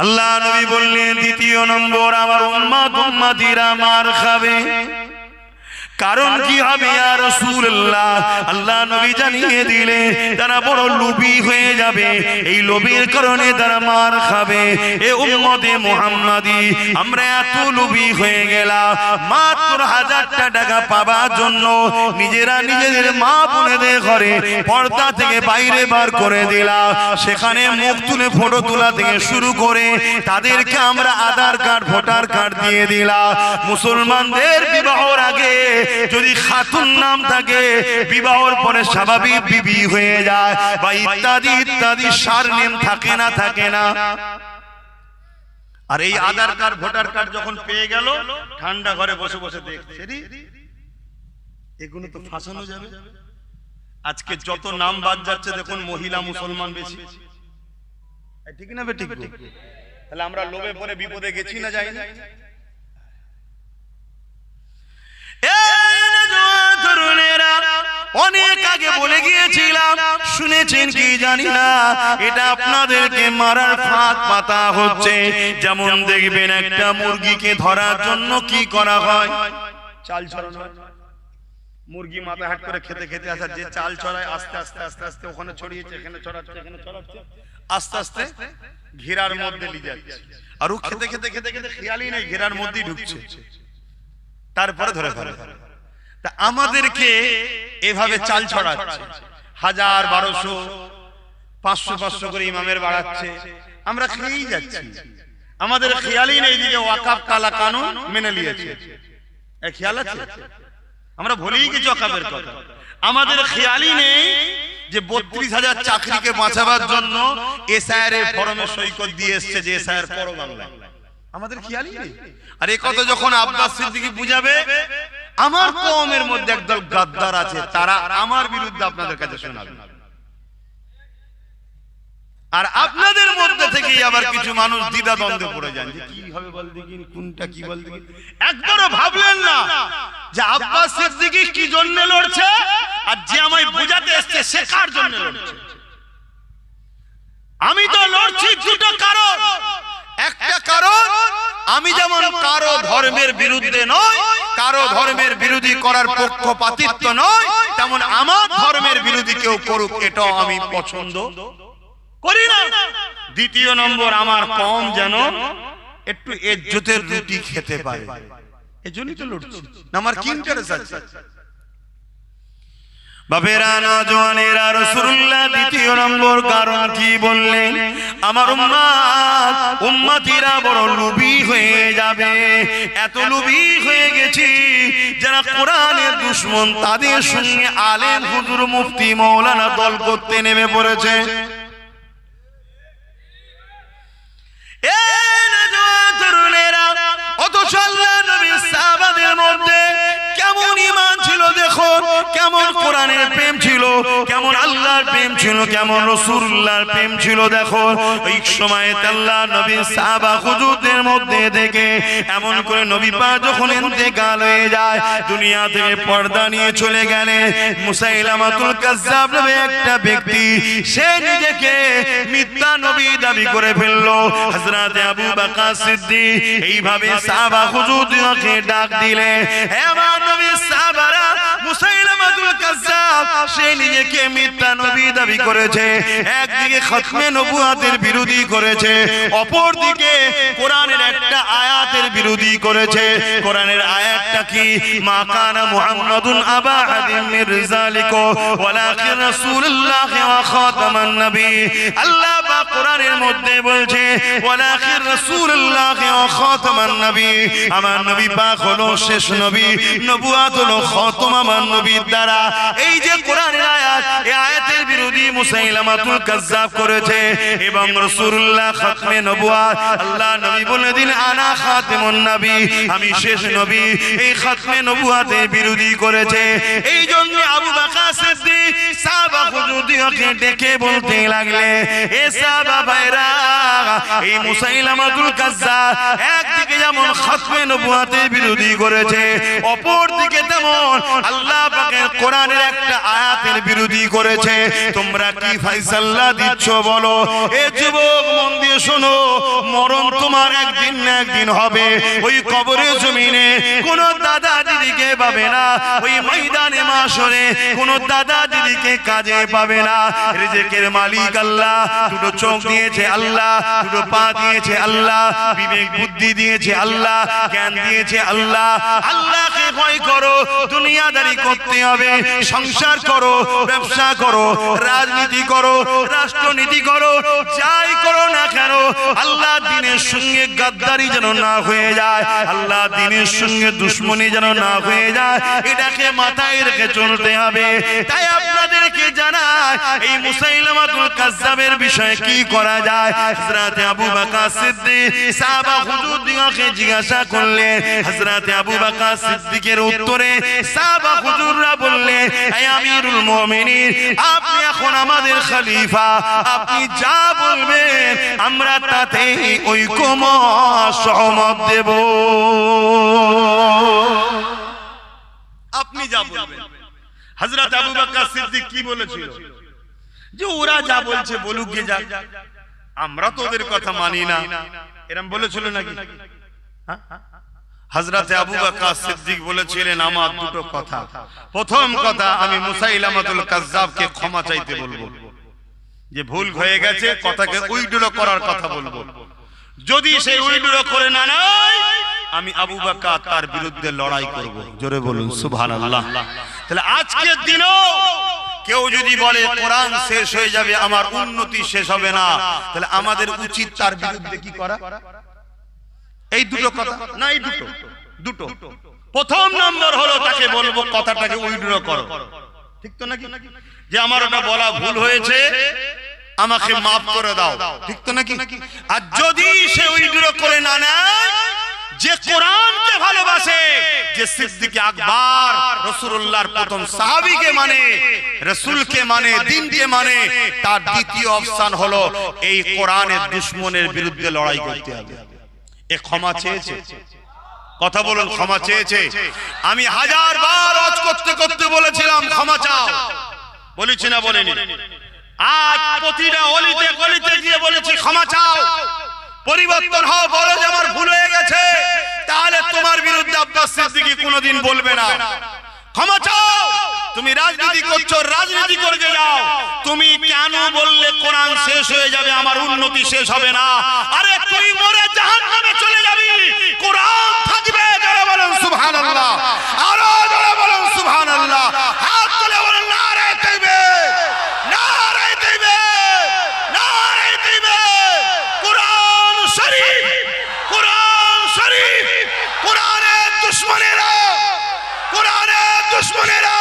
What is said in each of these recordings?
আল্লাহ নবী বললেন দ্বিতীয় নম্বর আমার উম্মতিরা মার খাবে। কারণ কি হবে ইয়া রাসূলুল্লাহ? আল্লাহ নবী জানিয়ে দিলেন তারা বড় লোভী হয়ে যাবে, এই লোভের কারণে তারা মার খাবে। এ উম্মতে মুহাম্মাদি আমরা এত লোভী হয়ে গেলাম, মাত্র 1000 টাকা পাবার জন্য নিজেরা নিজেদের মা বোনেদের ঘরে পর্দা থেকে বাইরে বার করে দিলাম। সেখানে মুখ তুলে ফটো তোলা থেকে শুরু করে তাদেরকে আমরা আধার কার্ড ভোটার কার্ড দিয়ে দিলাম। মুসলমানদের বিবাহের আগে যদি খাতুন নাম থাকে, বিবাহের পরে স্বাভাবিক বিবি হয়ে যায় বা ইত্যাদি ইত্যাদি সারনেম থাকে না। আর এই আধার কার্ড ভোটার কার্ড যখন পেয়ে গেল, ঠান্ডা ঘরে বসে বসে দেখছে এগুলো তো ফাঁসানো যাবে। আজকে যত নাম বাদ যাচ্ছে দেখুন, মহিলা মুসলমান বেশি, ঠিক না বে? ঠিক। তাহলে আমরা লোভে পড়ে বিপদে গেছি না যাই না? অনেক আগে বলে গিয়েছিলাম, শুনেছেন কি জানি না, এটা আপনাদেরকে মারার ফাঁদ পাতা হচ্ছে। যেমন দেখবেন একটা মুরগিকে ধরার জন্য কি করা হয়, চাল ছড়ানো হয়। মুরগি মাথা হাট করে খেতে খেতে আসা, যে চাল ছড়ায় আস্তে আস্তে আস্তে আস্তে ওখানে ছড়িয়েছে, এখানে ছড়াচ্ছে, এখানে ছড়াচ্ছে, আস্তে আস্তে ঘেরার মধ্যে নিয়ে যাচ্ছে। আর ও খেতে খেতে খেতে খেতে খেয়ালই নেই ঘেরার মধ্যেই ঢুকছে, তারপরে ধরে ফেলে। তা আমাদেরকে এভাবে চাল ছড়াচ্ছে, 1000, 1200, 500 করে ইমামের বাড়াচ্ছে, আমরা খেয়েই যাচ্ছি। আমাদের খেয়ালই নেই যে ওয়াকাফ কালা কানুন মেনে নিয়েছে, খেয়াল আছে? আমরা ভুলেই গেছি ওয়াকাফের কথা। আমাদের খেয়ালই নেই যে 32,000 চাকরিকে বাঁচাবার জন্য এসআইআর এর ফরমে সৈকত দিয়ে এসছে যে এসআইআর পড়ো বাংলায়। আমাদের খেয়ালই নেই। আর এই কথা যখন আব্বাস সিদ্দিকী বুঝাবে, আমার কওমের মধ্যে একদল গাদ্দার আছে, তারা আমার বিরুদ্ধে আপনাদের কাছে শোনাবে। আর আপনাদের মধ্যে থেকেই আবার কিছু মানুষ দ্বিধা দ্বন্দ্বে পড়ে যান যে কি হবে বল দেখি, কোনটা কি বল দেখি। একবারও ভাবলেন না যে আব্বাস সিদ্দিকী কি জন্য লড়ছে, আর যে আমায় বুঝাতে এসেছে সে কার জন্য লড়ছে। আমি তো লড়ছি দুটো কারণ। একটা কারণ, আমি যেমন কারো ধর্মের বিরুদ্ধে নয়, কারো ধর্মের বিরোধী করার পক্ষপাতিত্ব নয়, তেমন আমার ধর্মের বিরোধী কেউ করুক এটাও আমি পছন্দ করি না। দ্বিতীয় নম্বর, আমার কওম যেন একটু ইজ্জতের রুটি খেতে পারে, এজন্যই তো লড়ছি। আমার কি ইন্টারেস্ট আছে? বাপেরা, নওজওয়ানেরা, রাসূলুল্লাহ দ্বিতীয় নম্বর কারণ কি বললেন? আমার উম্মতিরা বড় লোভী হয়ে যাবে। এত লোভী হয়ে গেছি, যারা কোরআনের দুশমন তাদের সঙ্গে আলেম হুজুর মুফতি মাওলানা দল করতে নেমে পড়েছে। অথচ আল্লাহ নবীর সাহাবাদের মধ্যে কেমন ঈমান ছিল দেখো, কেমন কোরআনের প্রেম ছিল, কেমন আল্লাহর প্রেম ছিল, কেমন রাসূলুল্লাহর প্রেম ছিল দেখো। ওই সময়ে আল্লাহ নবীর সাহাবা হুজুরদের মধ্যে থেকে এমন করে নবী পাক যখন ইন্তেকাল হয়ে যায়, দুনিয়া থেকে পর্দা নিয়ে চলে গেলেন, মুসাইলামাতুল কাজ্জাব নামে একটা ব্যক্তি, সে নিজেকে মিথ্যা নবী দাবি করে ফেললো। হযরত আবু বকর সিদ্দিক এইভাবে সাহাবা হুজুরদেরকে ডাক দিলে, হে আমার নবীর সাহাবারা, মুসাইলামাতুল কাজ্জাব সে নিজেকে মিথ্যা নবী দাবি করেছে, একদিকে খতমে নবুয়তের বিরোধী করেছে, অপরদিকে কোরআনের একটা আয়াতের বিরোধী করেছে। কোরআনের আয়াতটা কি? মা কানা মুহাম্মাদুন আবা আহাদিন মির রিজালিকুম ওয়ালাকিন রাসূলুল্লাহ ওয়া খাতামান নবী। আল্লাহ পাক কোরআনের মধ্যে বলছে ওয়ালাকিন রাসূলুল্লাহ ওয়া খাতামান নবী, আমার নবী পাক হলো শেষ নবী, নবুয়ত হলো খতম আমার নবীর দ্বারা। এই যে কোরআনের আয়াত, এই আয়াতের বিরোধী মুসাইলামাতুল কাজ্জাব করেছে এবং রাসূলুল্লাহ খতমে নবুয়ত, আল্লাহ নবী বলে দিন আনা খাতিমুন নবী, আমি শেষ নবী, এই খতমে নবুয়তের বিরোধী করেছে। এই জন্য আবু বকর সিদ্দিক সাহাবা হুজুরদেরকে ডেকে বলতে লাগলে, এ সাহাবা ভাইরা, এই মুসাইলামাতুল কাজ্জাব একদিকে যেমন খতমে নবুয়তের বিরোধী করেছে, অপর দিকে তেমন আল্লাহ পাকের কোরআনের একটা আয়াতের বিরোধী করেছে, তোমরা কি ফয়সালা দিচ্ছ বলো? এ যুবক মন দিয়ে শোনো, মরণ তোমার একদিন না একদিন হবে। ওই কবরে জমিনে কোন দাদা দিদিকে পাবে না, ওই ময়দানে মাশরে কোন দাদা দিদিকে কাজে পাবে না। রিজিকের মালিক আল্লাহ, দুটো চোখ দিয়েছে আল্লাহ, দুটো পা দিয়েছে আল্লাহ, বিবেক বুদ্ধি দিয়েছে আল্লাহ, জ্ঞান দিয়েছে আল্লাহ। আল্লাহকে ভয় করো, দুনিয়াদারি করতে হবে, সংসার করো, ব্যবসা করো, রাজনীতি করো, রাষ্ট্রনীতি করো, যাই করো না কেন আল্লাহ দ্বীনের সঙ্গে গাদ্দারি যেন না হয়ে যায়, আল্লাহ দ্বীনের সঙ্গে দুশমনি যেন না হয়ে যায়, এটাকে মাথায় রেখে চলতে হবে। তাই আপনাদেরকে জানাই, এই মুসাইলামাতুল কাজ্জাবের বিষয়ে কি করা যায়। হযরত আবু বকর সিদ্দিক সাহাবা হুজুরদিগকে জিজ্ঞাসা করলেন, হযরত আবু বকর সিদ্দিকের উত্তরে সাহাবা হুজুররা বললেন, হে আমিরুল মুমিনিন, আপনি এখন আমাদের খলিফা, আপনি যা বলবেন আমরা তাতে ঐকমত সহমত দেব। আপনি যা বলবেন। হযরত আবু বকর সিদ্দিক কি বলেছিল? যে ওরা যা বলছে বলুক গে যাক, আমরা তো ওদের কথা মানি না, এরকম বলেছিল নাকি? হযরত আবু বকর সিদ্দিক বলেছিলেন, আমার দুটো কথা। প্রথম কথা, আমি মুসাইলামাতুল কাজ্জাবকে ক্ষমা চাইতে বলবো, যে ভুল হয়ে গেছে, কথাকে উইড্রো করার কথা বলবো। যদি সেই উইড্রো করে না নেয়, আমি আবু বকর তার বিরুদ্ধে লড়াই করব। জোরে বলুন সুবহানাল্লাহ। তাহলে আজকের দিনও কেউ যদি বলে কোরআন শেষ হয়ে যাবে, আমার উন্নতি শেষ হবে না, তাহলে আমাদের উচিত তার বিরুদ্ধে কি করা? এই দুটো কথা না, এই দুটো। প্রথম নম্বর হলো তাকে বলবো কথাটাকে উইড্রো করো, ঠিক তো নাকি? যে আমার ওটা বলা ভুল হয়েছে, আমাকে মাফ করে দাও, ঠিক তো নাকি? আর যদি সে উইড্রো করে না নেয়, যে কোরআনকে ভালোবাসে, যে সিদ্দিক আকবর রাসূলুল্লাহর প্রথম সাহাবীকে মানে, রাসূলকে মানে, দ্বীনকে মানে, তার দ্বিতীয় অপশন হলো এই কোরআনের দুশমনের বিরুদ্ধে লড়াই করতে হবে। এ ক্ষমা চেয়েছে, কথা বলুন, ক্ষমা চেয়েছে। আমি হাজার বার ওয়াজ করতে করতে বলেছিলাম ক্ষমা চাও, বলেছি না বলিনি? আজ প্রতিটা অলিতে গলিতে গিয়ে বলেছি ক্ষমা চাও, পরিবর্তন হও, বলো যে আমার ভুল হয়ে গেছে, তাহলে তোমার বিরুদ্ধে আব্বাস সিদ্দিকী কোনোদিন বলবে না। ক্ষমা চাও। তুমি রাজনীতি করছো, রাজনীতি করে যাও। তুমি কেন বললে কোরআন শেষ হয়ে যাবে, আমার উন্নতি শেষ হবে না? আরে তুই মরে জাহান্নামে চলে যাবি, কোরআন থাকবে। জোরে বলুন সুবহানাল্লাহ, আরো জোরে বলুন সুবহানাল্লাহ। হাত তুলে বলুন নারে তাকবীর, নারে তাকবীর, নারে তাকবীর। কোরআন শরীফ, কোরআন শরীফ, কোরআনের দুশমনেরা, কোরআনের দুশমনেরা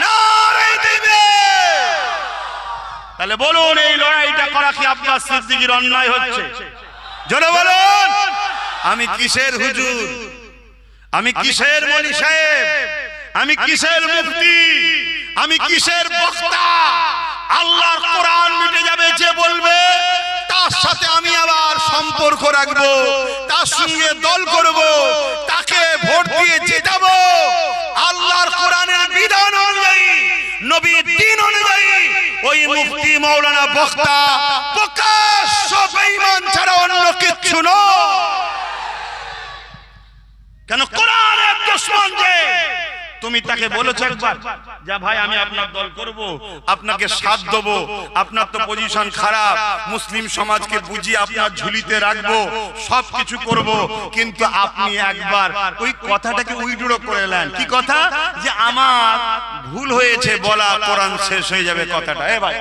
নারে তাকবীর। তাহলে বলুন, এই লড়াইটা করা কি আব্বাস সিদ্দিকীর অন্যায় হচ্ছে? জোরে বলুন। আমি কিসের হুজুর, আমি কিসের মৌলভী সাহেব, আমি কিসের মুফতি, আমি কিসের বক্তা? আল্লাহর কোরআন মিটে যাবে যে বলবে, তার সাথে আমি আবার সম্পর্ক রাখবো, তার সঙ্গে দল করব, তাকে ভোট দিয়ে জেতাবো। আল্লাহর কোরআনের বিধান অনুযায়ী, নবীর দ্বীন অনুযায়ী ওই মুফতি মাওলানা বক্তা প্রকাশ্য বেঈমান ছাড়া অন্য কিচ্ছু নয়। কেন? কোরআনের দুশমন যে। তুমি তাকে বলেছো একবার, যা ভাই আমি আপনার দল করব, আপনাকে সাথ দেব, আপনার তো পজিশন খারাপ, মুসলিম সমাজকে বুঝিয়ে আপনার ঝুলিতে রাখবো, সবকিছু করব, কিন্তু আপনি একবার ওই কথাটাকে উইড্রো করে নেন। কি কথা? যে আমার ভুল হয়েছে বলা, কোরআন শেষ হয়ে যাবে কথাটা। এ ভাই,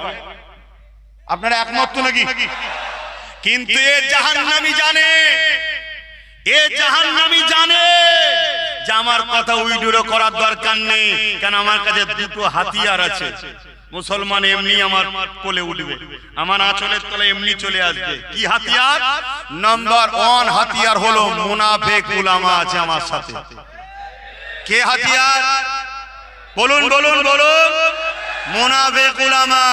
আপনারা একমত তো নাকি? কিন্তু এ জাহান্নামী জানে, এ জাহান্নামী জানে যে আমার কথা উইড্রো করার দরকার নেই। কেন? আমার কাছে দুটো হাতিয়ার আছে। মুসলমান এমনি আমার কোলে উঠবে, আমার আঁচলের তলে এমনি চলে আসবে। কি হাতিয়ার? নাম্বার 1 হাতিয়ার হলো মুনাফিক উলামা আছে আমার সাথে। কে হাতিয়ার? বলুন বলুন বলুন। মুনাফিক উলামা।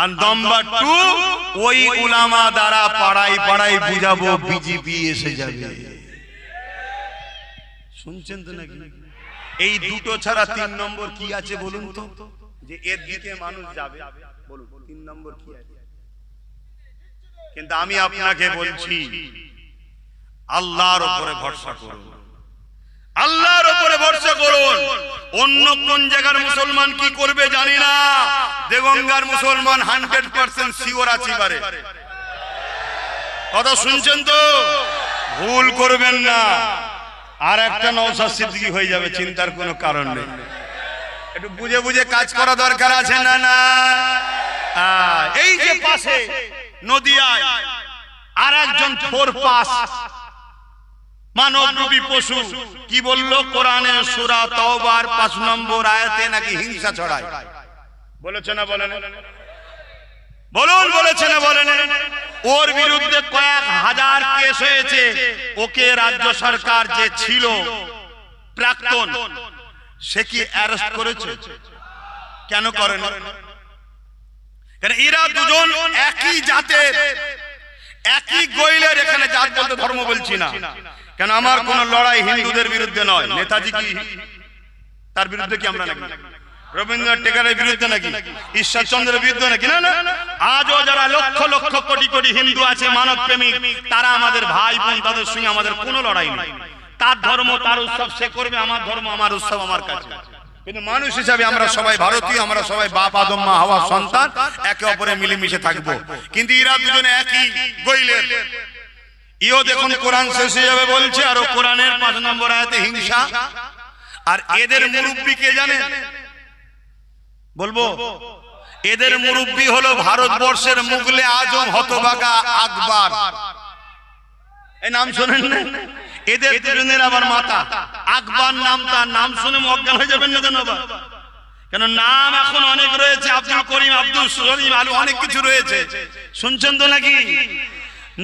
আর নাম্বার 2, ওই উলামা দ্বারা পাড়ায় পাড়ায় বুঝাবো বিজেপি এসে যাবে। শুনছেন তো নাকি? এই দুটো ছাড়া 3 নম্বর কি আছে বলুন তো, যে এর দিকে মানুষ যাবে? বলুন 3 নম্বর কি আছে? কিন্তু আমি আপনাকে বলছি আল্লাহর উপরে ভরসা করুন, আল্লাহর উপরে ভরসা করুন। অন্য কোন জায়গার মুসলমান কি করবে জানি না, দেগঙ্গার মুসলমান 100% সিওর আছি পারে। কথা শুনছেন তো? ভুল করবেন না, আর একটা নওশাদ সিদ্দিকী হয়ে যাবে, চিন্তার কোনো কারণ নেই। একটু বুঝে বুঝে কাজ করা দরকার আছে না? না, এই যে পাশে নদিয়ায় আর একজন ফোরপাস মানবরূপী পশু কি বলল? কোরআনে সূরা তাওবার 5 নম্বর আয়াতে নাকি হিংসা ছড়ায়। বলেছে না বলেন? বলুন বলেছে না বলেন? ওর বিরুদ্ধে কয়েক হাজার কেস হয়েছে। ওকে রাজ্য সরকার যে ছিল প্রাক্তন, সে কি অ্যারেস্ট করেছে? কেন করে না? কারণ এরা দুজন একই জাতের, একই গোইলের। এখানে জাত বলতে ধর্ম বলছি না, কেন আমার কোন লড়াই হিন্দুদের বিরুদ্ধে নয়। নেতাজি কি তার বিরুদ্ধে কি আমরা নাকি? রবীন্দ্রনাথ টেকারের বিরুদ্ধে নাকি? ঈশ্বরচন্দ্রের বিরুদ্ধে নাকি? না না, আজও যারা লক্ষ লক্ষ কোটি কোটি হিন্দু আছে মানব প্রেমিক, তারা আমাদের ভাই বোন, তাদের সঙ্গে আমাদের কোনো লড়াই নেই। তার ধর্ম তার উৎসব সে করবে, আমার ধর্ম আমার উৎসব আমার কাছে। কিন্তু মানুষ হিসাবে আমরা সবাই ভারতীয়, আমরা সবাই বাপ আদম মা হাওয়া সন্তান, একে অপরে মিলেমিশে থাকবো। কিন্তু এরা দুজনে একই গোইলের। ইও দেখুন কোরআন শেষ হয়ে যাবে বলছে, আর কোরআনের 5 নম্বর আয়াতে হিংসা। আর এদের মুরব্বি কে জানেন? বলবো, এদের মুরব্বি হলো ভারতবর্ষের মুগলে আজম হতভাগা আকবর। এই নাম শোনেন না? এদের দুজনের আবার মাতা আকবর নাম, তার নাম শুনে অজ্ঞান হয়ে যাবেন না? কেন নাম এখন অনেক রয়েছে, আব্দুল করিম, আব্দুল সলিম, আলু, অনেক কিছু রয়েছে। শুনছেন তো নাকি?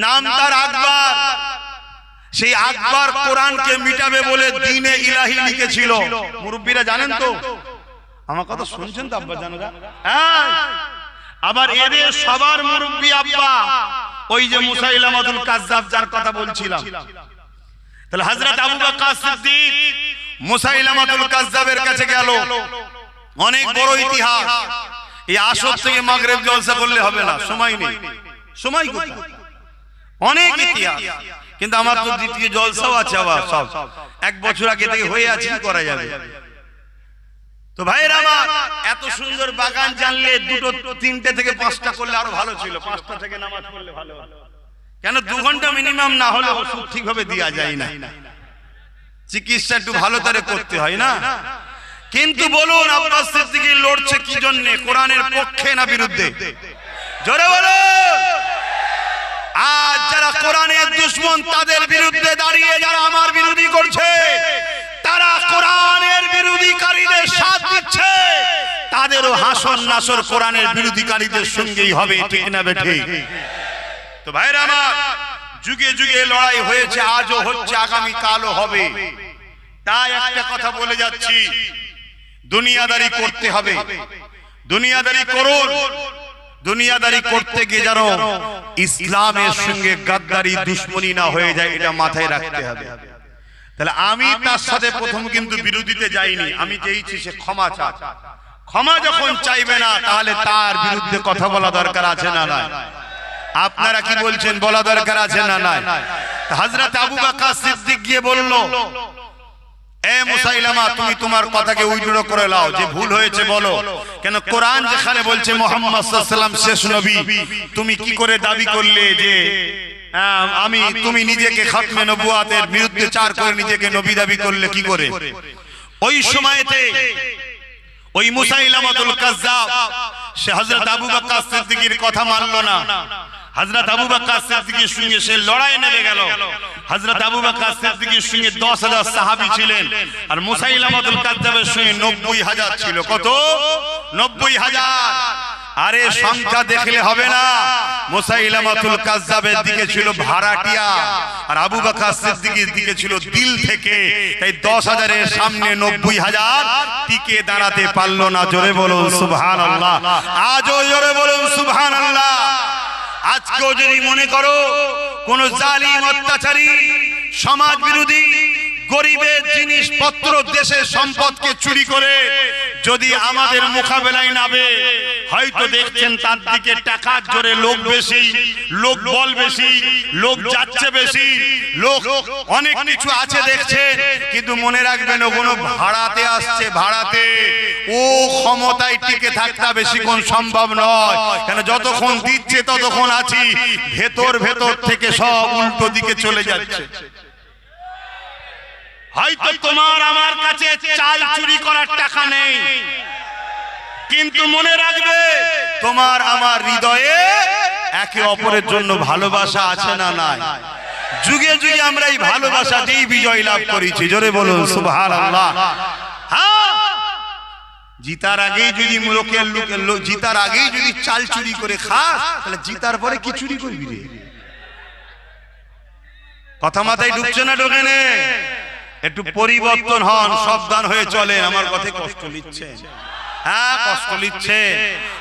নাম তার আকবর। সেই আকবর কোরআনকে মিটাবে বলে দ্বীনে ইলাহি লিখেছিল। মুরব্বীরা জানেন তো? আমার কথা শুনছেন তো আব্বা জানেরা? হ্যাঁ। আবার এদের সবার মুরব্বী আব্বা ওই যে মুসাইলামাতুল কাজ্জাব, যার কথা বলছিলাম। তাহলে হযরত আবু বকর সিদ্দিক মুসাইলামাতুল কাজ্জাবের কাছে গেল। অনেক বড় ইতিহাস। এই আসর থেকে মাগরিব জলসা করলে হবে না, সময় নেই। সময় কোথায়? অনেক ইতিহাস। কিন্তু আমার তো দ্বিতীয় জলসাও আছে, আবার সব 1 বছর আগে থেকে হয়ে আছে, কি করা যাবে? তো ভাইরা আমার, এত সুন্দর বাগান জানলে 2টো 3টে থেকে 5টা করলে আরো ভালো ছিল। 5টা থেকে নামাজ পড়লে ভালো হতো। কেন 2 ঘন্টা মিনিমাম না হলে ওষুধ ঠিকভাবে দেওয়া যায় না, চিকিৎসা একটু ভালো করে করতে হয় না? কিন্তু বলুন আব্বাস সিদ্দিকী লড়ছে কি জন্য? কোরআনের পক্ষে না বিরুদ্ধে? জোরে বলো। আজ যারা কোরআনের দুশমন, তাদের বিরুদ্ধে দাঁড়িয়ে যারা আমার বিরোধী করছে, তারা কোরআনের বিরোধীকারীদের সাথ দিচ্ছে, তাদেরও হাসর নাসর কোরআনের বিরোধীকারীদের সঙ্গেই হবে, ঠিক না বেঠিক? তো ভাইরা আমার, যুগে যুগে লড়াই হয়েছে, আজও হচ্ছে, আগামী কালও হবে। তাই একটা কথা বলে যাচ্ছি, দুনিয়াদারি করতে হবে। দুনিয়াদারি করুন। দুনিয়াদারি করতে গিয়ে যেন ইসলামের সঙ্গে গাদ্দারি দুশমনি না হয়ে যায়, এটা মাথায় রাখতে হবে। তাহলে আমি তার সাথে প্রথম কিন্তু বিরোধীতে যাইনি, আমি চেয়েছি সে ক্ষমা চায়। ক্ষমা যখন চাইবে না, তাহলে তার বিরুদ্ধে কথা বলা দরকার আছে না নাই? আপনারা কি বলছেন, বলা দরকার আছে না নাই? হযরত আবু বকর সিদ্দিক গিয়ে বলল, এ মুসাইলামা, তুমি তোমার কথাকে উইথড্র করে নাও, যে ভুল হয়েছে বলো। কেন কোরআন যেখানে বলছে মুহাম্মদ সাল্লাল্লাহু আলাইহি ওয়াসাল্লাম শেষ নবী, তুমি কি করে দাবি করলে যে তুমি নিজেকে খাতমে নবুয়াতের বিরুদ্ধে চার করে নিজেকে নবী দাবি করলে কি করে? ওই সময়তে ওই মুসাইলামাতুল কাজ্জাব সে হযরত আবু বকর সিদ্দিকীর কথা মানলো না। হযরত আবু বকর সিদ্দিকীর সঙ্গে সে লড়াই নেমে গেল। হযরত আবু বকর সিদ্দিকীর সঙ্গে 10,000 সাহাবী ছিলেন, আর মুসাইলামাতুল কাজ্জাবের সঙ্গে 90,000 ছিল। কত? 90,000। আরে সংখ্যা দেখলে হবে না, মুসাইলামাতুল কাজ্জাবের দিকে ছিল ভাড়াটিয়া, আর আবু বকর সিদ্দিকীর দিকে ছিল দিল থেকে। তাই 10,000 এর সামনে 90,000 টিকে দাঁড়াতে পারলো না। জোরে বলুন সুবহানাল্লাহ। আজও জোরে বলুন সুবহানাল্লাহ। আজকেও যদি মনে করো কোন জালিম, অত্যাচারী, সমাজ বিরোধী, গরিবের জিনিসপত্র দেশের সম্পদকে চুরি করে যদি আমাদের মোকাবেলায় নামে, হয়তো দেখছেন তার দিকে টাকার জোরে লোক বেশি, লোক বল বেশি, লোক যাচ্ছে বেশি, লোক অনেক কিছু আছে দেখছেন, কিন্তু মনে রাখবেন ওগুলো ভাড়াতে আসছে, ভাড়াতে। ও ক্ষমতায় টিকে থাকতে বেশিক্ষণ সম্ভব নয়, কেন যতক্ষণ দিচ্ছে ততক্ষণ আছি, ভেতর ভেতর থেকে সব উল্টো দিকে চলে যাচ্ছে। হয়তো তোমার আমার কাছে চাল চুরি করার টাকা নেই, কিন্তু মনে রাখবে তোমার আমার হৃদয়ে একে অপরের জন্য ভালোবাসা আছে না নাই? যুগে যুগে আমরা এই ভালোবাসা দিয়েই বিজয় লাভ করেছি। জোরে বলুন সুবহানাল্লাহ। হ্যাঁ, জিতার আগেই যদি জিতার আগেই যদি চাল চুরি করে খাস, তাহলে জিতার পরে কি চুরি করবি রে? কথা মাথায় ঢুকছে না? ঢোকে না? একটু পরিবর্তন হন, সাবধান হয়ে চলেন। আমার কথায় কষ্ট নিচ্ছে? হ্যাঁ, কষ্ট নিচ্ছে।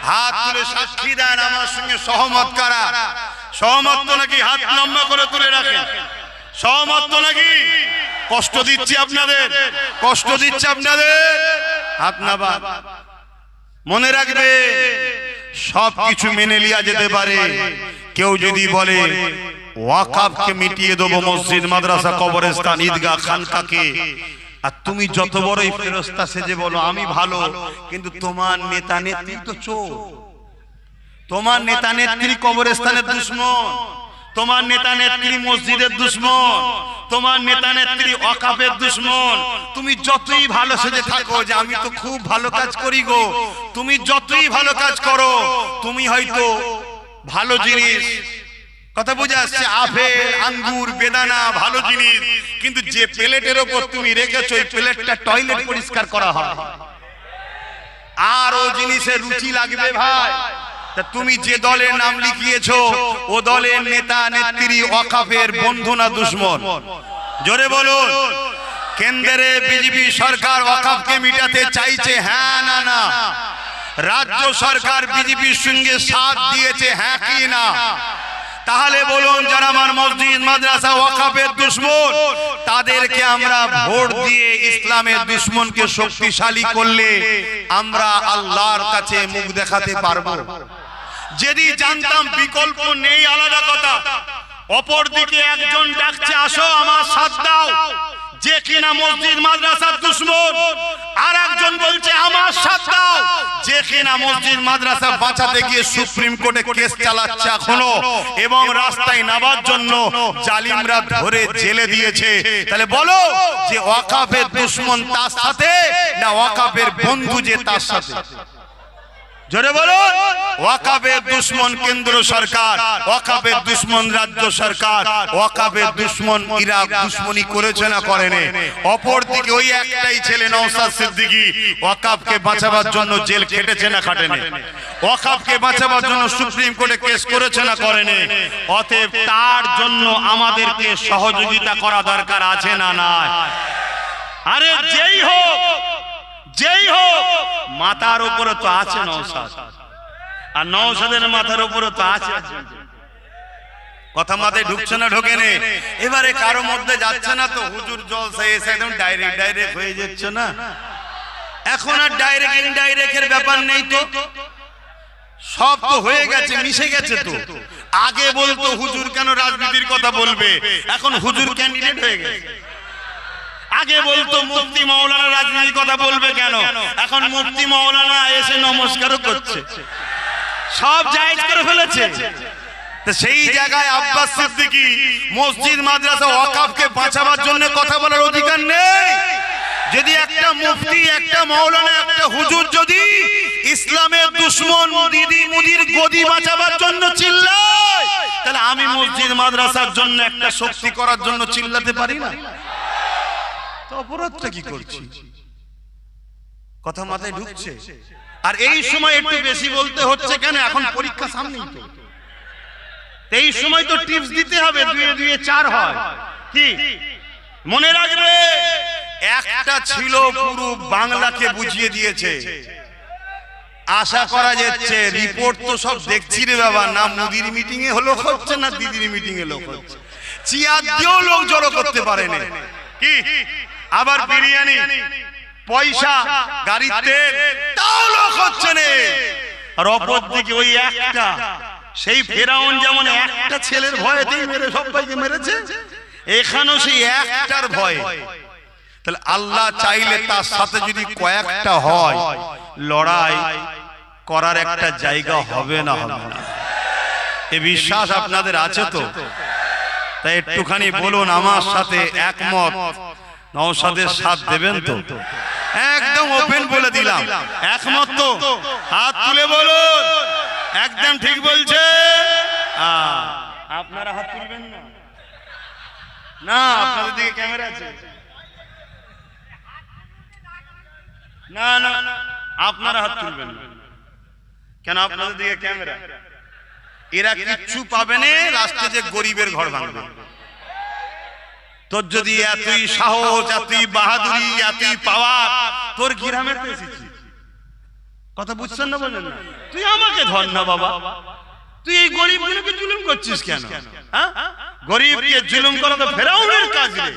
হাত তুলে সাক্ষী দেন আমার সঙ্গে সহমত কারা। সহমত তো নাকি? হাত লম্বা করে তুলে রাখেন। সহমত তো নাকি? কষ্ট দিচ্ছি আপনাদের, কষ্ট দিচ্ছে আপনাদের। হাত নাবা। মনে রাখবে সব কিছু মেনে লিয়া যেতে পারে। কেউ যদি বলে ওয়াকফকে মিটিয়ে দেবো, মসজিদ, মাদ্রাসা, কবরস্থান, ঈদগাহ, খানকাকে, আর তুমি যত বড়ই ফেরেশতা সেজে বলো আমি ভালো, কিন্তু তোমার নেতা নেত্রী তো চোর, তোমার নেতা নেত্রী কবরস্থানের দুশমন, তোমার নেতা নেত্রী মসজিদের দুশমন, তোমার নেতা নেত্রী ওয়াকফের দুশমন। তুমি যতই ভালো সেজে থাকো যে আমি তো খুব ভালো কাজ করি গো, তুমি যতই ভালো কাজ করো, তুমি হয়তো ভালো জিনিস, কথা বুঝে আসছে, আপেল, আঙ্গুর, বেদানা ভালো জিনিস, কিন্তু যে প্লেটের ওপর তুমি রেখেছো ওই প্লেটটা টয়লেট পরিষ্কার করা হয়, আর ও জিনিসের রুচি লাগবে ভাই। তা তুমি যে দলের নাম লিখিয়েছো ও দলের নেতা নেত্রী ওয়াকফের বন্ধু না দুশমন? জোরে বলুন। কেন্দ্রে বিজেপি সরকার ওয়াকফকে মিটাতে চাইছে, হ্যাঁ না না? রাজ্য সরকার বিজেপির সঙ্গে সাথ দিয়েছে, হ্যাঁ কি না? তাহলে বলুন, যারা আমার মসজিদ, মাদ্রাসা, ওয়াকফের দুশমন, তাদেরকে আমরা ভোট দিয়ে ইসলামের দুশমনকে শক্তিশালী করলে আমরা আল্লাহর কাছে মুখ দেখাতে পারবো। যদি জানতাম বিকল্প নেই আলাদা কথা, অপরদিকে একজন ডাকছে আসো আমার সাথ দাও, যে কিনা মসজিদ মাদ্রাসার দুশমন, আর একজন বলছে আমার সাথ দাও, যে কিনা মসজিদ মাদ্রাসা বাঁচাতে গিয়ে সুপ্রিম কোর্টে কেস চালাচ্ছে এখনো, এবং রাস্তায় নামার জন্য জালিমরা ধরে জেলে দিয়েছে। তাহলে বলো যে ওয়াকফের দুশমন তার সাথে না ওয়াকফের বন্ধু যে তার সাথে? জোরে বলো। ওয়াকফের দুশমন কেন্দ্র সরকার, ওয়াকফের দুশমন রাজ্য সরকার, ওয়াকফের দুশমন ইরাক দুশমনি করেছে না করেনি? অপরদিকে ওই একটাই ছেলে নওশাদ সিদ্দিকী ওয়াকফকে বাঁচাবার জন্য জেল খেটেছে না খাটেনি? ওয়াকফকে বাঁচাবার জন্য সুপ্রিম কোর্টে কেস করেছে না করেনি? অতএব তার জন্য আমাদেরকে সহযোগিতা করা দরকার আছে না নাই? আরে যেই হোক, যেই হোক, মাথার উপরে তো আছে নওশাদ, আর নওশাদের মাথার উপরে তো আছে। কথা মাথায় ঢুকছে না? ঢোকে না? এবারে কারো মধ্যে যাচ্ছে না তো হুজুর জলসা এসে একদম ডাইরেক্ট ডাইরেক্ট হয়ে যাচ্ছে না? এখন আর ডাইরেক্ট ইনডাইরেক্টের ব্যাপার নেই তো, সব তো হয়ে গেছে, মিশে গেছে তো। আগে বলতো হুজুর কেন রাজনীতির কথা বলবে, এখন হুজুর ক্যান্ডিডেট হয়ে গেছে। আগে বলতো মুফতি মাওলানা রাজনীতির কথা বলবে কেন, এখন মুফতি মাওলানা এসে নমস্কারও করছে, সব জায়েজ করে ফেলেছে। তো সেই জায়গায় আব্বাস সিদ্দিকী মসজিদ, মাদ্রাসা, ওয়াকফকে বাঁচাবার জন্য কথা বলার অধিকার নেই? যদি একটা মুফতি, একটা মাওলানা, একটা হুজুর যদি ইসলামের দুশমন দিদি মুদির গদি বাঁচাবার জন্য চিল্লায়, তাহলে আমি মসজিদ মাদ্রাসার জন্য একটা শক্তি করার জন্য চিল্লাতে পারি না? অপরাধটা কি করছি? কথা মাথায় ঢুকছে? আর এই সময় একটু বেশি বলতে হচ্ছে কেন? এখন পরীক্ষা সামনেই তো, এই সময় তো টিপস দিতে হবে, 2 এ 2 4 হয়। কি মনে রাখবে, একটা ছিল পুরো বাংলাকে বুঝিয়ে দিয়েছে। আশা করা যাচ্ছে, রিপোর্ট তো সব দেখছি রে বাবা, না মুদির মিটিং এ হলো হচ্ছে, না দিদির মিটিং এ লোক হচ্ছে, চেয়ার দিয়েও লোক জড়ো করতে পারে না। কি আবার বিরিয়ানি, পয়সা, গাড়ির তেল, তাও লোক হচ্ছে না। আর অপর দিকে ওই একটা, সেই ফেরাউন যেমন একটা ছেলের ভয়েতেই মেরে সবাইকে মেরেছে, এখানেও সেই একটার ভয়। তাহলে আল্লাহ চাইলে তার সাথে যদি কয়েকটা হয়, লড়াই করার একটা জায়গা হবে না, হবে না। এ বিশ্বাস আপনাদের আছে তো? তাই একটুখানি বলুন আমার সাথে একমত, নওশাদের সাথ দেবেন তো? একদম ওপেন বলে দিলাম, একমত তো? হাত তুলে বলুন একদম ঠিক বলছে। আপনারা হাত তুলবেন না? না, আপনাদের দিকে ক্যামেরা আছে। না না, আপনারা হাত তুলবেন না কেন? আপনাদের দিকে ক্যামেরা। এরা কিচ্ছু পাবে না, লাস্টে যে গরিবের ঘর ভাঙবে। তোর যদি এতই সাহস, এতই বাহাদুরি, এতই পাওয়ার, তোর গ্রামের তো এসেছি। কথা বুঝছেন না? বলেন না, তুই আমাকে ধর না বাবা, তুই এই গরিবগুলোকে জুলুম করছিস কেন? হ্যাঁ, গরিবকে জুলুম করা তো ফেরাউনের কাজ রে,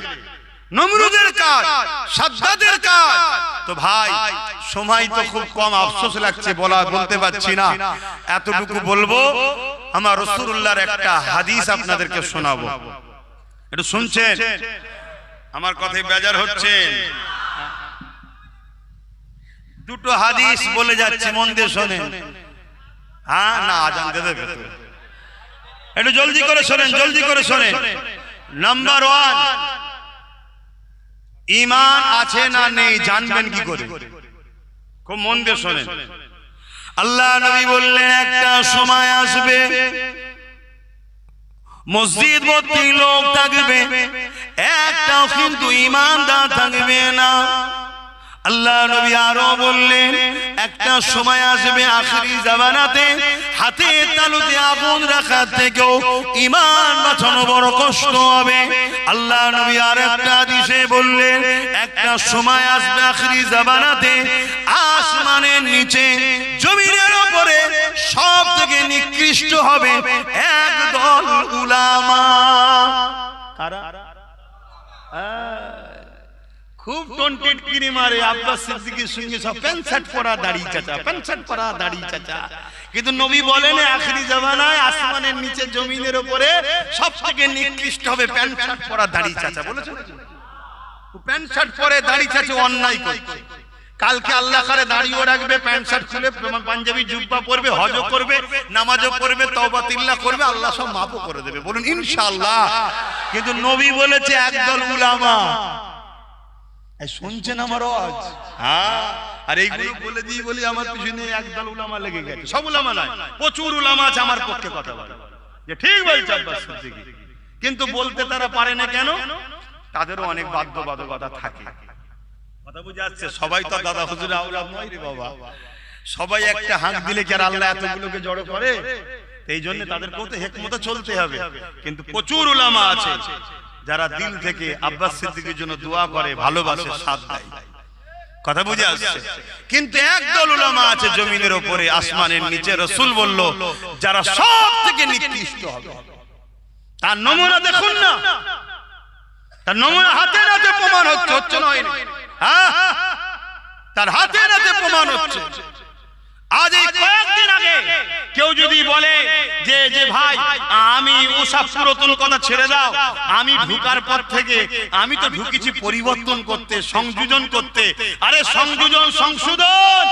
নমরুদের কাজ, সাদ্দাদের কাজ। তো ভাই সময় তো খুব কম, আফসোস লাগছে বলতে পারছি না। এতটুকু বলবো, আমার রাসূলুল্লাহর একটা হাদিস আপনাদেরকে শোনাবো, একটু শুনছেন? আমার কথায় বেজার হচ্ছেন? দুটো হাদিস বলে যাচ্ছে, মন দিয়ে শোনেন। হ্যাঁ না, আজান দেবে তো, একটু জলদি করে শোনেন, জলদি করে শোনেন। নাম্বার 1, ঈমান আছে না নেই জানবেন কি করে? খুব মন দিয়ে শোনেন। আল্লাহ নবী বললেন একটা সময় আসবে, মসজিদ ভর্তি লোক থাকবে, একটাও কিন্তু ঈমানদার থাকবে না। আল্লাহ নবী আরো বললেন একটা সময় আসবে আখিরি জামানাতে, হাতে তালুতে আগুন রাখার থেকেও ঈমান বাঁচানো বড় কষ্ট হবে। আল্লাহ নবী আর একটা হাদিসে বললেন একটা সময় আসবে আখিরি জামানাতে, আসমানের নিচে জমিনের উপরে সব থেকে নিকৃষ্ট হবে একদল উলামা। কারা? খুব টন্টেড কিনে মারে আব্বাস সিদ্দিকীর সঙ্গে সব প্যান্ট শার্ট পরা দাড়ি চাচা, প্যান্ট শার্ট পরা দাড়ি চাচা। কিন্তু নবী বলেন আখিরি জামানায় আসমানের নিচে জমিনের উপরে সবথেকে নিকৃষ্ট হবে প্যান্ট শার্ট পরা দাড়ি চাচা। বলেছেন প্যান্ট শার্ট পরে দাড়ি চাচা অন্যায় করছে, কালকে আল্লাহ করে দাড়িও রাখবে, প্যান্ট শার্ট খুলে পাঞ্জাবি জুব্বা পরবে, হজও করবে, নামাজও পড়বে, তওবা তিল্লা করবে, আল্লাহ সব মাফও করে দেবে। বলুন ইনশাআল্লাহ। কিন্তু নবী বলেছে একদল উলামা। শুনছেন আমার আওয়াজ? হ্যাঁ, আর এইগুলো বলে দিয়ে বলি আমার পিছনে একদল উলামা লেগে গেছে। সব উলামা নয়, প্রচুর উলামা আছে আমার পক্ষে কথা বলে, যে ঠিক বলছে আব্বাস সিদ্দিকী, কিন্তু বলতে তারা পারে না কেন? তাদেরও অনেক বাধ্যবাধকতা থাকে। কথা বুঝে আসছে? সবাই তো দাদা হুজুর আওলাদ নয় রে বাবা, সবাই একটা হাঁক দিলে কি আর আল্লাহ এতগুলোকে জড়ো করে? এই জন্য তাদেরকেও তো হিকমতে চলতে হবে। কিন্তু প্রচুর উলামা আছে যারা দিল থেকে আব্বাস সিদ্দিকীর জন্য দোয়া করে, ভালোবাসে, সাথ দেয়। কথা বুঝে আসছে? কিন্তু একদল উলামা আছে জমিনের উপরে, আসমানের নিচে, রাসূল বলল যারা সব থেকে নিকৃষ্ট হবে। তার নমুনা দেখুন না, তার নমুনা হাতে হাতে প্রমাণ হচ্ছে, হচ্ছে না? হ্যাঁ, তার হাতে হাতে প্রমাণ হচ্ছে। আজ এই কয়েকদিন আগে কেউ যদি বলে যে যে ভাই আমি ওসব পুরাতন কথা ছেড়ে দাও, আমি ঢুকার পর থেকে আমি তো ঢুকেছি পরিবর্তন করতে, সংযোজন করতে। আরে সংযোজন সংশোধন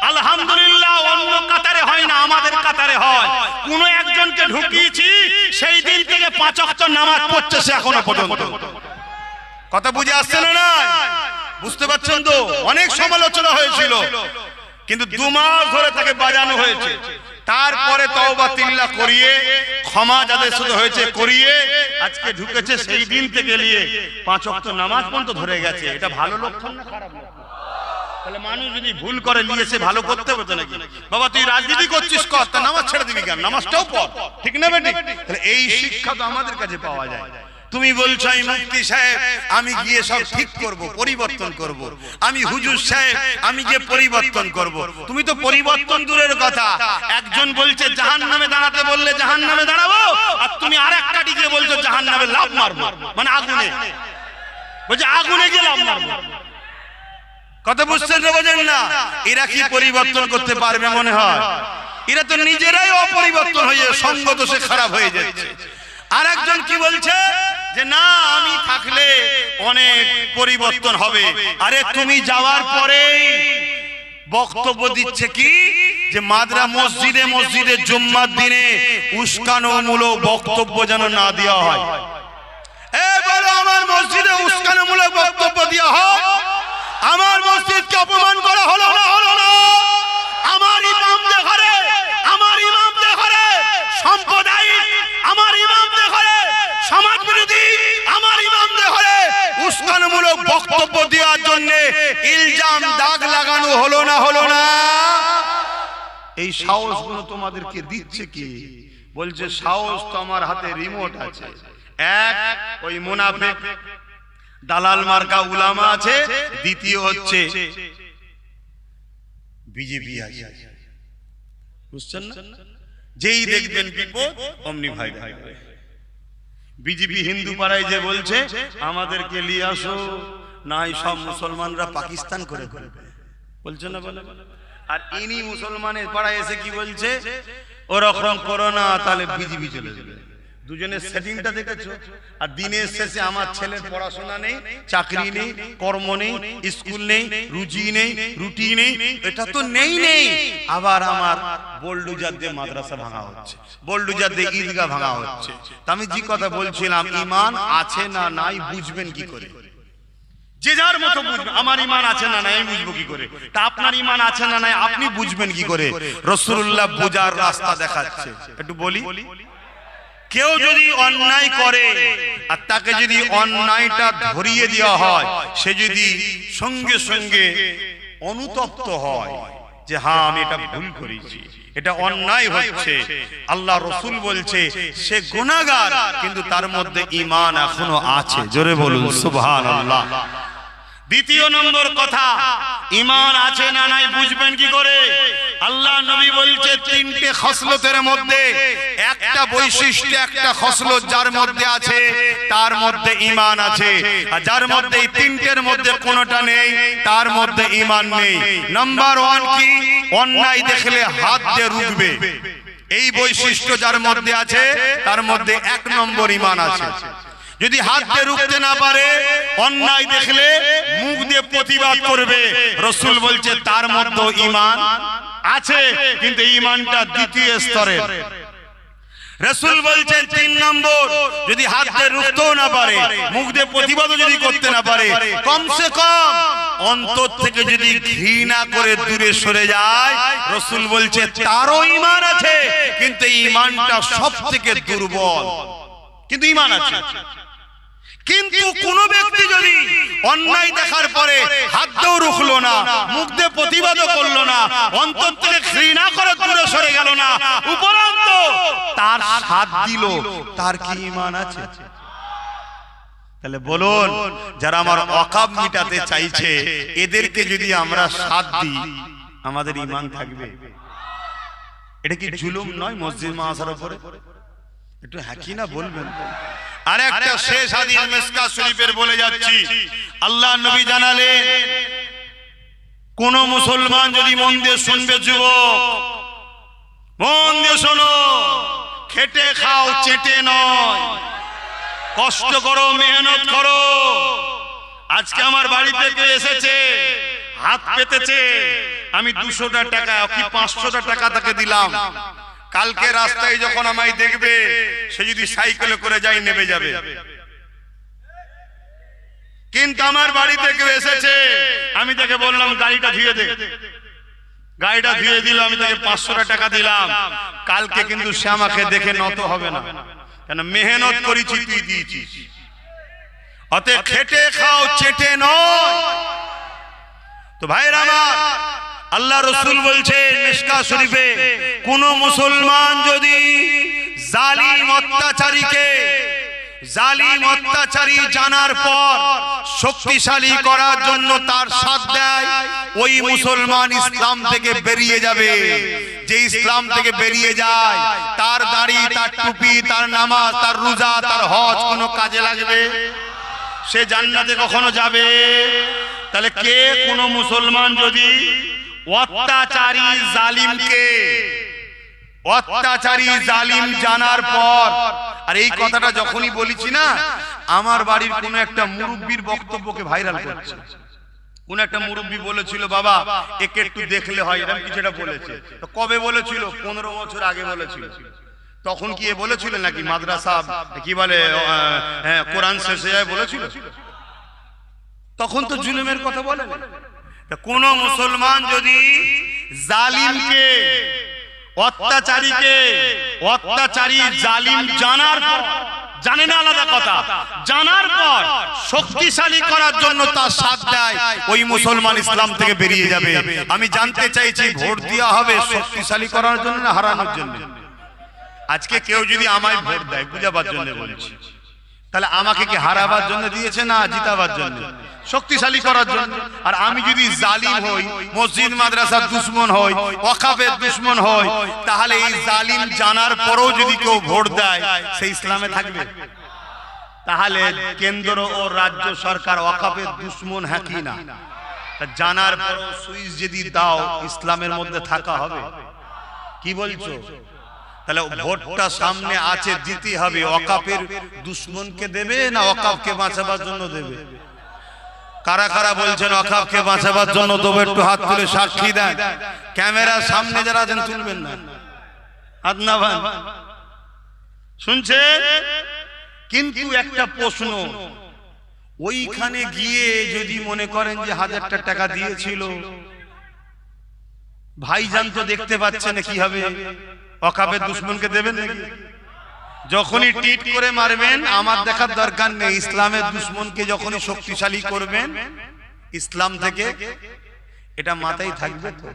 আলহামদুলিল্লাহ অন্য কাতারে হয় না, আমাদের কাতারে হয়। কোন একজনকে ঢুকিয়েছি, সেই দিন থেকে 5 ওয়াক্ত নামাজ পড়ছে সে এখনো পর্যন্ত। কথা বুঝে আসছে না? বুঝতে পারছেন তো? অনেক সমালোচনা হয়েছিল, কিন্তু 2 মাস ধরে তাকে বাজানো হয়েছে। তারপরে তওবা তিল্লা করিয়ে, ক্ষমা যাদের সাথে হয়েছে করিয়ে আজকে ঢুকেছে। সেই দিন থেকে নিয়ে 5 ওয়াক্ত নামাজ পর্যন্ত ধরে গেছে। এটা ভালো লক্ষণ না খারাপ লক্ষণ? তাহলে মানুষ যদি ভুল করে নিয়েছে ভালো করতে হবে তো নাকি? বাবা তুই রাজনীতি করছিস, কর, তা নামাজ ছেড়ে দিবি কেন? নামাজটাও পড়, ঠিক না বেটি? তাহলে এই শিক্ষা তো আমাদের কাছে পাওয়া যায়। তুমি বলছো আমি মুফতি সাহেব আমি গিয়ে সব ঠিক করব, পরিবর্তন করব, আমি হুজুর সাহেব আমি গিয়ে পরিবর্তন করব। তুমি তো পরিবর্তন দূরের কথা, একজন বলছে জাহান্নামে দাঁড়াতে বললে জাহান্নামে দাঁড়াবো, আর তুমি আরেকটা দিকে বলছো জাহান্নামে লাফ মারবো, মানে আগুনে। বলছে আগুনে গেলাম মারবো। কথা বুঝছেন না বোঝেন না? এরা কি পরিবর্তন করতে পারবে মনে হয়? এরা তো নিজেরাই অপরিবর্তন হয়ে সঙ্গ দোষে খারাপ হয়ে যাচ্ছে। আর একজন কি বলছে যে না আমি থাকলে অনেক পরিবর্তন হবে। আরে তুমি যাওয়ার পরেই বক্তব্য দিচ্ছে কি যে মাদ্রা মসজিদে মসজিদে জুম্মার দিনে উস্কানোমূলক বক্তব্য যেন না দেওয়া হয়। বলো আমার মসজিদে উস্কানোমূলক বক্তব্য দেওয়া হয়? আমার মসজিদকে অপমান করা হলো না? হলো না? আমার ইমামদের ঘরে, আমার ইমামদের ঘরে সাম্প্রদায়িক, আমার ইমামদের ঘরে সমাজ বিরোধী, আমার ইমামদের ঘরে উস্কানোমূলক বক্তব্য দেওয়ার জন্য ইলজাম দাগ লাগানো হলো না? হলো না? এই সাহসগুলো তোমাদেরকে দিচ্ছে কি? বলছে সাহস তো আমার হাতে রিমোট আছে। এক ওই মুনাফিক দালাল মার্কা উলামা আছে, দ্বিতীয় হচ্ছে বিজেপি আছে। বুঝছেন না? যেই দেখবেন বিপদ অমনি ভাই ভাই। বিজেপি হিন্দু পাড়ায় যে বলছে আমাদেরকে নিয়ে আসো, নাই সব মুসলমানরা পাকিস্তান করে ফেলবে, বলছে না? বলে। আর ইনি মুসলমানের পাড়ায় এসে কি বলছে? ওরকম করো না, তাহলে বিজেপি চলে যাবে। দুজনের সেটিংটা দেখেছো? আর দিনের শেষে আমার ছেলের পড়াশোনা নেই, চাকরি নেই, কর্ম নেই, স্কুল নেই, রুজি নেই, রুটি নেই, এটা তো নেই নেই। আবার আমার বোল্ডুজার দিয়ে মাদ্রাসা ভাঙা হচ্ছে, বোল্ডুজার দিয়ে ঈদগাহ ভাঙা হচ্ছে। আমি যে কথা বলছিলাম, ইমান আছে না নাই বুঝবেন কি করে? যে যার মতো বুঝবে। আমার ইমান আছে না নাই আমি বুঝবো কি করে? তা আপনার ইমান আছে না নাই আপনি বুঝবেন কি করে? রাসূলুল্লাহ বুঝার রাস্তা দেখাচ্ছে। একটু বলি, কেউ যদি অন্যায় করে আর তাকে যদি অন্যায়টা ধরিয়ে দেওয়া হয়, সে যদি সঙ্গে সঙ্গে অনুতপ্ত হয় যে হ্যাঁ আমি এটা ভুল করেছি, এটা অন্যায় হচ্ছে, আল্লাহ রাসূল বলছে সে গুনাহগার, কিন্তু তার মধ্যে ঈমান এখনো আছে। জোরে বলুন সুবহানাল্লাহ। দ্বিতীয় নম্বর কথা, ঈমান আছে না নাই বুঝবেন কি করে? আল্লাহ নবী বলছে তিনটে খসলতের মধ্যে একটা বৈশিষ্ট্য, একটা খসলত যার মধ্যে আছে তার মধ্যে ঈমান আছে, আর যার মধ্যে এই তিনটের মধ্যে কোনোটা নেই তার মধ্যে ঈমান নেই। নাম্বার 1 কি? অন্যায় দেখলে হাত দিয়ে রুখবে। এই বৈশিষ্ট্য যার মধ্যে আছে তার মধ্যে 1 নম্বর ঈমান আছে। যদি হাত দিয়ে রুখতে না পারে, অন্যায় দেখলে মুখ দিয়ে প্রতিবাদ করবে, রাসূল বলছে তার মধ্যে ঈমান আছে, কিন্তু ঈমানটা দ্বিতীয় স্তরের। রাসূল বলছেন 3 নম্বর, যদি হাত দিয়ে রুখতেও না পারে, মুখ দিয়ে প্রতিবাদও যদি করতে না পারে, কমসে কম অন্তর থেকে যদি ঘৃণা করে দূরে সরে যায়, রাসূল বলছে তারও ঈমান আছে, কিন্তু এই ঈমানটা সবথেকে দুর্বল, কিন্তু ঈমান আছে। কিন্তু কোন ব্যক্তি যদি অন্যায় দেখার পরে হাত দিয়েও রুখলো না, মুখ দিয়ে প্রতিবাদও করলো না, অন্তর থেকে ঘৃণা করে দূরে সরে গেল না, উপরন্ত তার সাথ দিল, তার কি ঈমান আছে? তাহলে বলুন, যারা আমার ওয়াকাব মিটাতে চাইছে এদেরকে যদি আমরা সাথ দিই, আমাদের ঈমান থাকবে? এটা কি জুলুম নয় মসজিদ মাদ্রাসার উপরে? একটু হ্যাঁ কি না বলবেন। আর একটা শেষ হাদিস মিসকাত শরীফের বলে যাচ্ছি, আল্লাহ নবী জানালেন কোন মুসলমান যদি মন দিয়ে শুনবে, যুবক মন দিয়ে শোনো, খেটে খাও চেটে নয়, কষ্ট করো মেহনত করো। আজকে আমার বাড়িতে কেউ এসেছে, হাত পেতেছে, আমি 200টা টাকা কি 500টা টাকা তাকে দিলাম, কালকে রাস্তায় যখন আমায় দেখবে, সে যদি সাইকেলে করে যায় নেমে যাবে। কিন্তু আমার বাড়িতে কেউ এসেছে, আমি তাকে বললাম গাড়িটা ধুয়ে দে, গাড়িটা ধুয়ে দিল, আমি তাকে 500টা টাকা দিলাম, কালকে কিন্তু সে আমাকে দেখে নত হবে না, কেন মেহনত করেছি তুই দিয়েছিস। অতএব খেটে খাও চেটে নয়। তো ভাইরা আমার, আল্লাহ রাসূল বলছেন মিশকাত শরীফে, কোন মুসলমান যদি জালিম অত্যাচারী জানার পর শক্তিশালী করার জন্য তার সাথ দেয়, ওই মুসলমান ইসলাম থেকে বেরিয়ে যাবে। যে ইসলাম থেকে বেরিয়ে যায়, তার দাড়ি, তার টুপি, তার নামাজ, তার রোজা, তার হজ কোনো কাজে লাগবে? সে জান্নাতে কখনো যাবে? তাহলে কে কোনো মুসলমান যদি অত্যাচারী জালিম জানার পর, আর এই কথাটা যখনই বলেছি না, আমার বাড়ির কোনো একটা মুরব্বির বক্তব্যকে ভাইরাল করছে। কোন একটা মুরব্বি বলেছিল, বাবা একে একটু দেখলে হয়, এরকম কিছু একটা বলেছে। তো কবে বলেছিল? 15 বছর আগে বলেছিল। তখন কি এ বলেছিল নাকি মাদ্রাসা কি বলে কোরআন শেষে যায় বলেছিল? তখন তো জুলুমের কথা বলে। কোন মুসলমান যদি জালিমকে, অত্যাচারী জালিম জানার পর, জানে না আলাদা কথা, জানার পর শক্তিশালী করার জন্য তার সাথ দেয়, ওই মুসলমান ইসলাম থেকে বেরিয়ে যাবে। আমি জানতে চাইছি, ভোট দেওয়া হবে শক্তিশালী করার জন্য না হারানোর জন্য? আজকে কেউ যদি আমায় ভোট দেয়, বুঝাবার জন্য বলছি, তাহলে আমাকে কি হারাবার জন্য দিয়েছে না জিতাবার জন্য? শক্তিশালী করার জন্য। আর আমি যদি জালিম হই, মসজিদ মাদ্রাসার দুশমন হই, ওয়াকাফের দুশমন হই, তাহলে এই জালিম জানার পরেও যদি কেউ ভোট দেয়, সে ইসলামে থাকবে? তাহলে কেন্দ্র ও রাজ্য সরকার ওয়াকাফের দুশমন হ্যাঁ কি না? জানার পরেও সুইচ যদি দাও, ইসলামের মধ্যে থাকা হবে? কি বলছো? তাহলে ভোটটা সামনে আছে, দিতে হবে। ওয়াকাফের দুশমনকে দেবে না ওয়াকাফকে বাঁচাবার জন্য দেবে? কারা কারা বলছেন ওয়াকাফকে বাঁচাবার জন্য দেবে? একটু হাত তুলে সাক্ষী দেন। ক্যামেরার সামনে যারা আছেন তুলবেন না, হাত না ভান। শুনছেন? কিন্তু একটা প্রশ্ন, ওইখানে গিয়ে যদি মনে করেন যে 1000টা টাকা দিয়েছিল, ভাইজান তো দেখতে পাচ্ছেন কি হবে? ওয়াকাফের দুশমনকে দেবেন নাকি? যখনই টিট করে মারবেন, আমার দেখার দরকার নেই। ইসলামের দুশমনকে যখনই শক্তিশালী করবেন ইসলাম থেকে, এটা মাথায় থাকবে তো।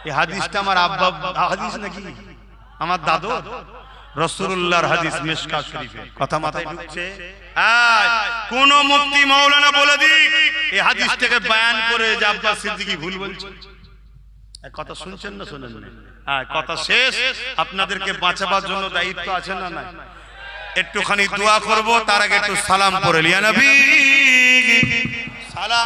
এই হাদিসটা আমার আব্বা হাদিস নাকি আমার দাদু রাসূলুল্লাহর হাদিস, মিশকাত শরীফে। কথা মাথায় ঢুকছে? কোন মুফতি মাওলানা বলে দিক এই হাদিসটাকে বয়ান করে যে আব্বাস সিদ্দিকী ভুল বলছে। কথা শুনছেন না শুনেন না? কথা শেষ। আপনাদেরকে বাঁচাবার জন্য দায়িত্ব আছে না নাই? একটুখানি দোয়া করব, তার আগে একটু সালাম পড়ে ইয়া নবী সালাম।